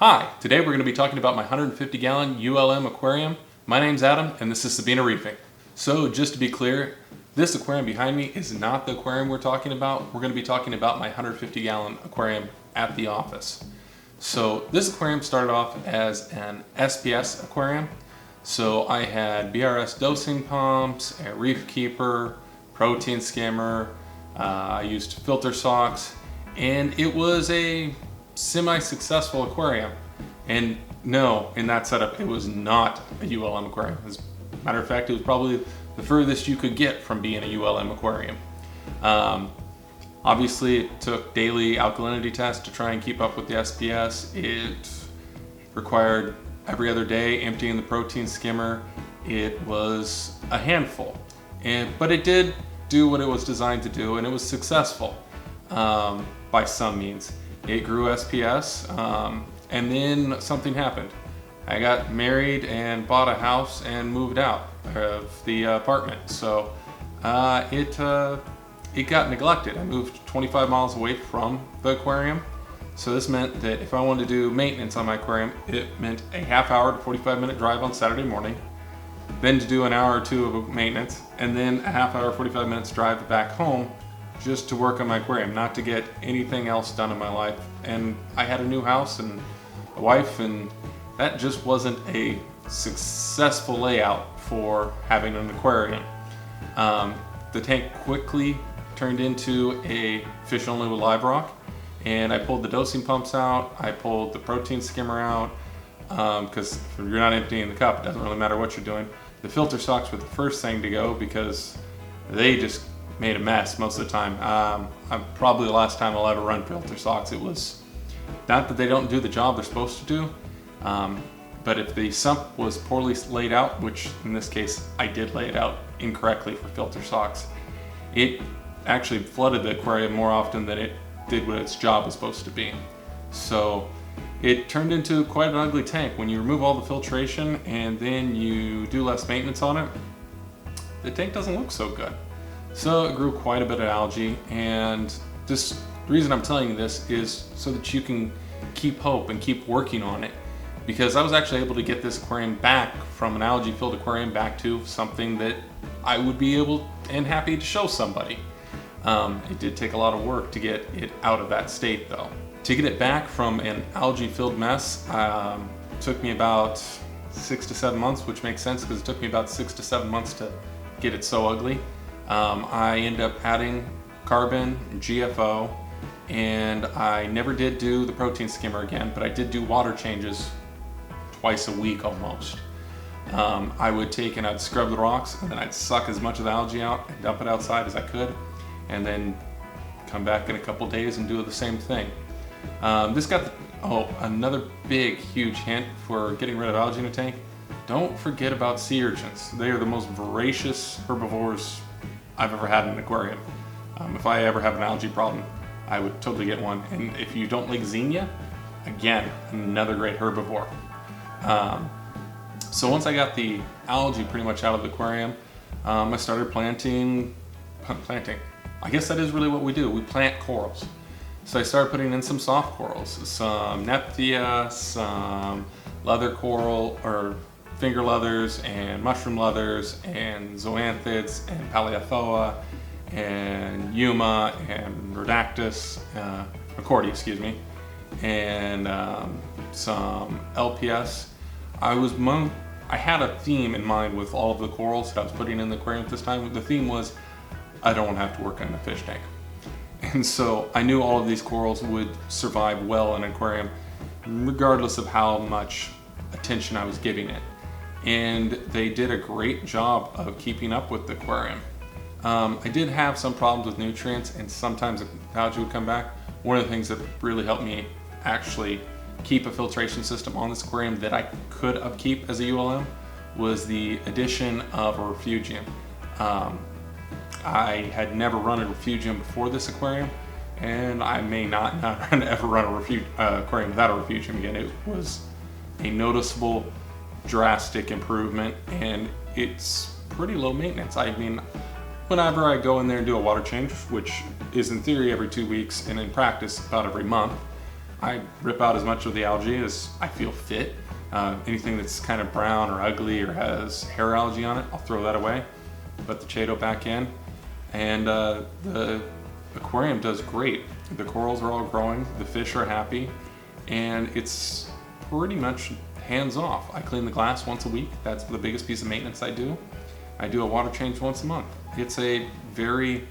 Hi, today we're going to be talking about my 150 gallon ULM aquarium. My name's Adam and this is Sabina Reefing. So just to be clear, this aquarium behind me is not the aquarium we're talking about. We're going to be talking about my 150 gallon aquarium at the office. So this aquarium started off as an SPS aquarium. So I had BRS dosing pumps, a reef keeper, protein skimmer, I used filter socks, and it was a semi-successful aquarium. And no, in that setup, it was not a ULM aquarium. As a matter of fact, it was probably the furthest you could get from being a ULM aquarium. Obviously, it took daily alkalinity tests to try and keep up with the SPS. It required every other day emptying the protein skimmer. It was a handful, but it did do what it was designed to do, and it was successful by some means. It grew SPS, and then something happened. I got married and bought a house and moved out of the apartment. So it got neglected. I moved 25 miles away from the aquarium. So this meant that if I wanted to do maintenance on my aquarium, it meant a half hour to 45-minute drive on Saturday morning, then to do an hour or two of maintenance, and then a half hour, 45 minutes drive back home just to work on my aquarium, not to get anything else done in my life. And I had a new house and a wife, and that just wasn't a successful layout for having an aquarium. The tank quickly turned into a fish only with live rock, and I pulled the dosing pumps out, I pulled the protein skimmer out, because if you're not emptying the cup, it doesn't really matter what you're doing. The filter socks were the first thing to go because they just made a mess most of the time. Probably the last time I'll ever run filter socks. It was not that they don't do the job they're supposed to do, but if the sump was poorly laid out, which in this case I did lay it out incorrectly for filter socks, it actually flooded the aquarium more often than it did what its job was supposed to be. So it turned into quite an ugly tank. When you remove all the filtration and then you do less maintenance on it, the tank doesn't look so good. So it grew quite a bit of algae, and the reason I'm telling you this is so that you can keep hope and keep working on it, because I was actually able to get this aquarium back from an algae-filled aquarium back to something that I would be able and happy to show somebody. It did take a lot of work to get it out of that state though. To get it back from an algae-filled mess took me about 6 to 7 months, which makes sense because it took me about 6 to 7 months to get it so ugly. I ended up adding carbon, GFO, and I never did do the protein skimmer again, but I did do water changes twice a week almost. I would take and I'd scrub the rocks, and then I'd suck as much of the algae out and dump it outside as I could, and then come back in a couple days and do the same thing. This got another big, huge hint for getting rid of algae in a tank. Don't forget about sea urchins. They are the most voracious herbivores I've ever had in an aquarium. If I ever have an algae problem, I would totally get one. And if you don't like xenia, again, another great herbivore. So once I got the algae pretty much out of the aquarium, I started planting. I guess that is really what we do. We plant corals. So I started putting in some soft corals, some Nephthia, some leather coral, or finger leathers, and mushroom leathers, and zoanthids, and Paleothoa, and Yuma, and Rhodactis, Accordia, excuse me, and some LPS. I had a theme in mind with all of the corals that I was putting in the aquarium at this time. The theme was, I don't want to have to work on the fish tank. And so I knew all of these corals would survive well in an aquarium, regardless of how much attention I was giving it. And they did a great job of keeping up with the aquarium. I did have some problems with nutrients, and sometimes the algae would come back. One of the things that really helped me actually keep a filtration system on this aquarium that I could upkeep as a ULM was the addition of a refugium. I had never run a refugium before this aquarium, and I may not ever run a aquarium without a refugium again. It was a noticeable, drastic improvement, and it's pretty low maintenance. I mean, whenever I go in there and do a water change, which is in theory every 2 weeks and in practice about every month, I rip out as much of the algae as I feel fit. Anything that's kind of brown or ugly or has hair algae on it, I'll throw that away. Put the Chaeto back in, and the aquarium does great. The corals are all growing, the fish are happy, and it's pretty much hands off. I clean the glass once a week. That's the biggest piece of maintenance I do. I do a water change once a month. It's a very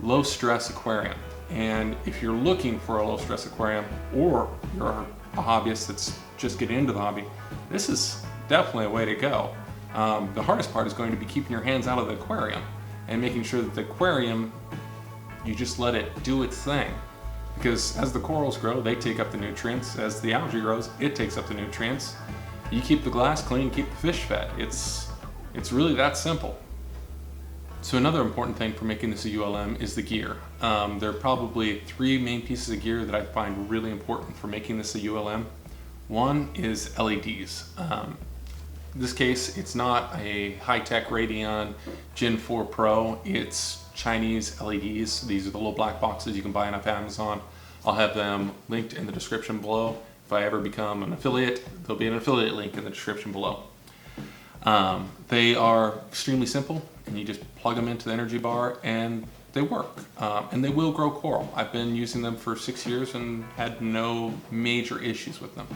low stress aquarium. And if you're looking for a low stress aquarium, or you're a hobbyist that's just getting into the hobby, this is definitely a way to go. The hardest part is going to be keeping your hands out of the aquarium and making sure that the aquarium, you just let it do its thing. Because as the corals grow, they take up the nutrients. As the algae grows, it takes up the nutrients. You keep the glass clean, keep the fish fed. It's really that simple. So another important thing for making this a ULM is the gear. There are probably 3 main pieces of gear that I find really important for making this a ULM. One is LEDs. In this case, it's not a high-tech Radeon Gen 4 Pro, it's Chinese LEDs. These are the little black boxes you can buy off Amazon. I'll have them linked in the description below. If I ever become an affiliate, there'll be an affiliate link in the description below. They are extremely simple, and you just plug them into the energy bar and they work. And they will grow coral. I've been using them for 6 years and had no major issues with them.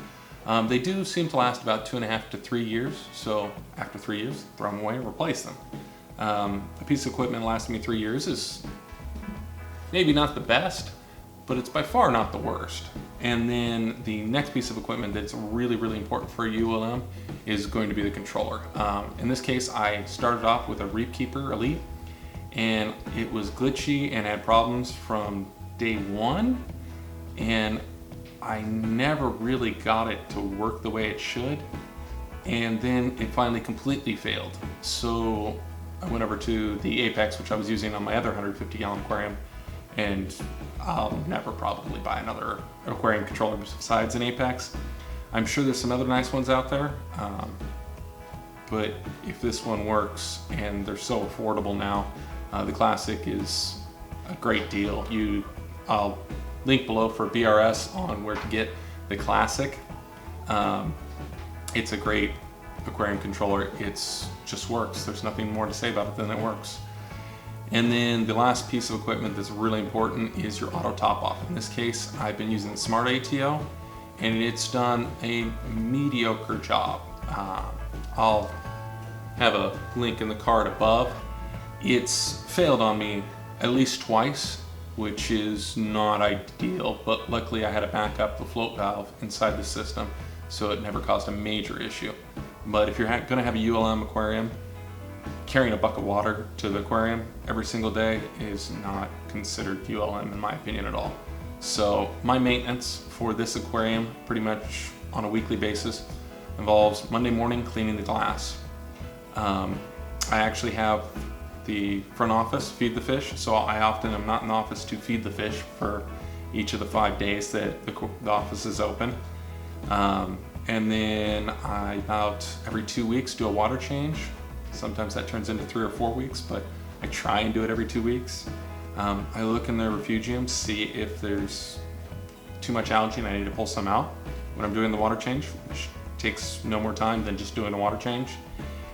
They do seem to last about 2.5 to 3 years, so after 3 years, throw them away and replace them. A piece of equipment lasting me 3 years is maybe not the best, but it's by far not the worst. And then the next piece of equipment that's really, really important for a ULM is going to be the controller. In this case, I started off with a Reef Keeper Elite, and it was glitchy and had problems from day one, and I never really got it to work the way it should, and then it finally completely failed. So I went over to the Apex, which I was using on my other 150-gallon aquarium, and I'll never probably buy another aquarium controller besides an Apex. I'm sure there's some other nice ones out there, but if this one works, and they're so affordable now, the Classic is a great deal. I'll link below for BRS on where to get the Classic. It's a great aquarium controller. It's just works. There's nothing more to say about it than it works. And then the last piece of equipment that's really important is your auto top off. In this case, I've been using the Smart ATO, and it's done a mediocre job. I'll have a link in the card above. It's failed on me at least twice, which is not ideal, but luckily I had a backup, the float valve inside the system, so it never caused a major issue. But if you're gonna have a ULM aquarium, carrying a bucket of water to the aquarium every single day is not considered ULM in my opinion at all. So my maintenance for this aquarium pretty much on a weekly basis involves Monday morning cleaning the glass. I actually have the front office feed the fish, so I often am not in the office to feed the fish for each of the 5 days that the office is open. And then I about every 2 weeks do a water change. Sometimes that turns into 3 or 4 weeks, but I try and do it every 2 weeks. I look in the refugium, see if there's too much algae and I need to pull some out when I'm doing the water change, which takes no more time than just doing a water change.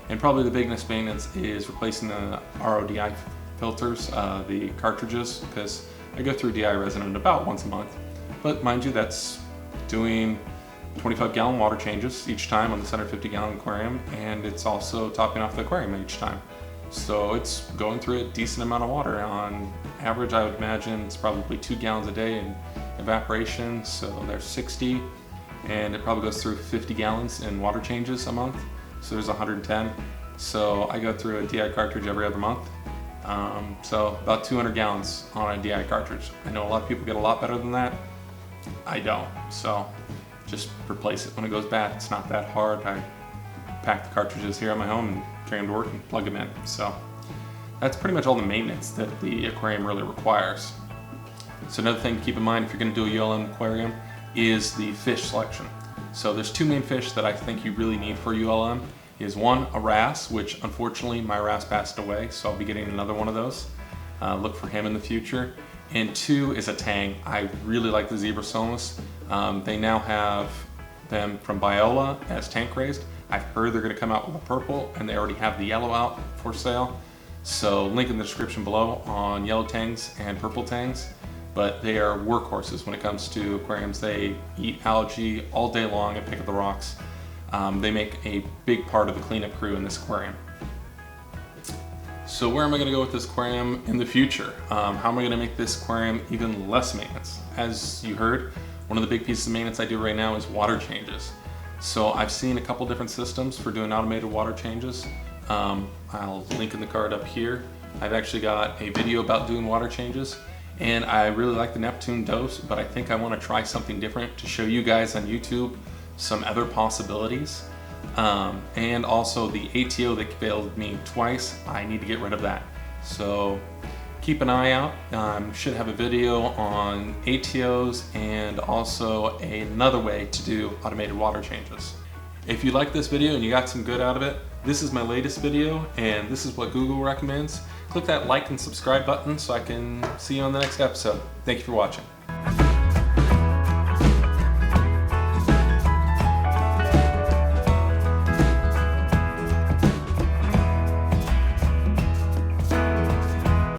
And probably the biggest maintenance is replacing the RODI filters, the cartridges, because I go through DI resin about once a month. But mind you, that's doing 25-gallon water changes each time on the 150-gallon aquarium, and it's also topping off the aquarium each time. So it's going through a decent amount of water. On average, I would imagine it's probably 2 gallons a day in evaporation, so there's 60, and it probably goes through 50 gallons in water changes a month, so there's 110. So I go through a DI cartridge every other month, so about 200 gallons on a DI cartridge. I know a lot of people get a lot better than that. I don't, so just replace it when it goes bad. It's not that hard. I pack the cartridges here at my home and carry them to work and plug them in. So that's pretty much all the maintenance that the aquarium really requires. So another thing to keep in mind if you're going to do a ULM aquarium is the fish selection. So there's 2 main fish that I think you really need for ULM. Is one, a wrasse, which unfortunately my wrasse passed away, so I'll be getting another one of those. Look for him in the future. and 2 is a tang. I really like the zebra somas. They now have them from Biola as tank raised. I've heard they're going to come out with a purple, and they already have the yellow out for sale. So link in the description below on yellow tangs and purple tangs. But they are workhorses when it comes to aquariums. They eat algae all day long and pick up the rocks. They make a big part of the cleanup crew in this aquarium. So where am I going to go with this aquarium in the future? How am I going to make this aquarium even less maintenance? As you heard, one of the big pieces of maintenance I do right now is water changes. So I've seen a couple different systems for doing automated water changes. I'll link in the card up here. I've actually got a video about doing water changes, and I really like the Neptune dose, but I think I want to try something different to show you guys on YouTube some other possibilities. And also the ATO that failed me twice, I need to get rid of that. So keep an eye out. Should have a video on ATOs and also another way to do automated water changes. If you like this video and you got some good out of it, this is my latest video and this is what Google recommends. Click that like and subscribe button so I can see you on the next episode. Thank you for watching.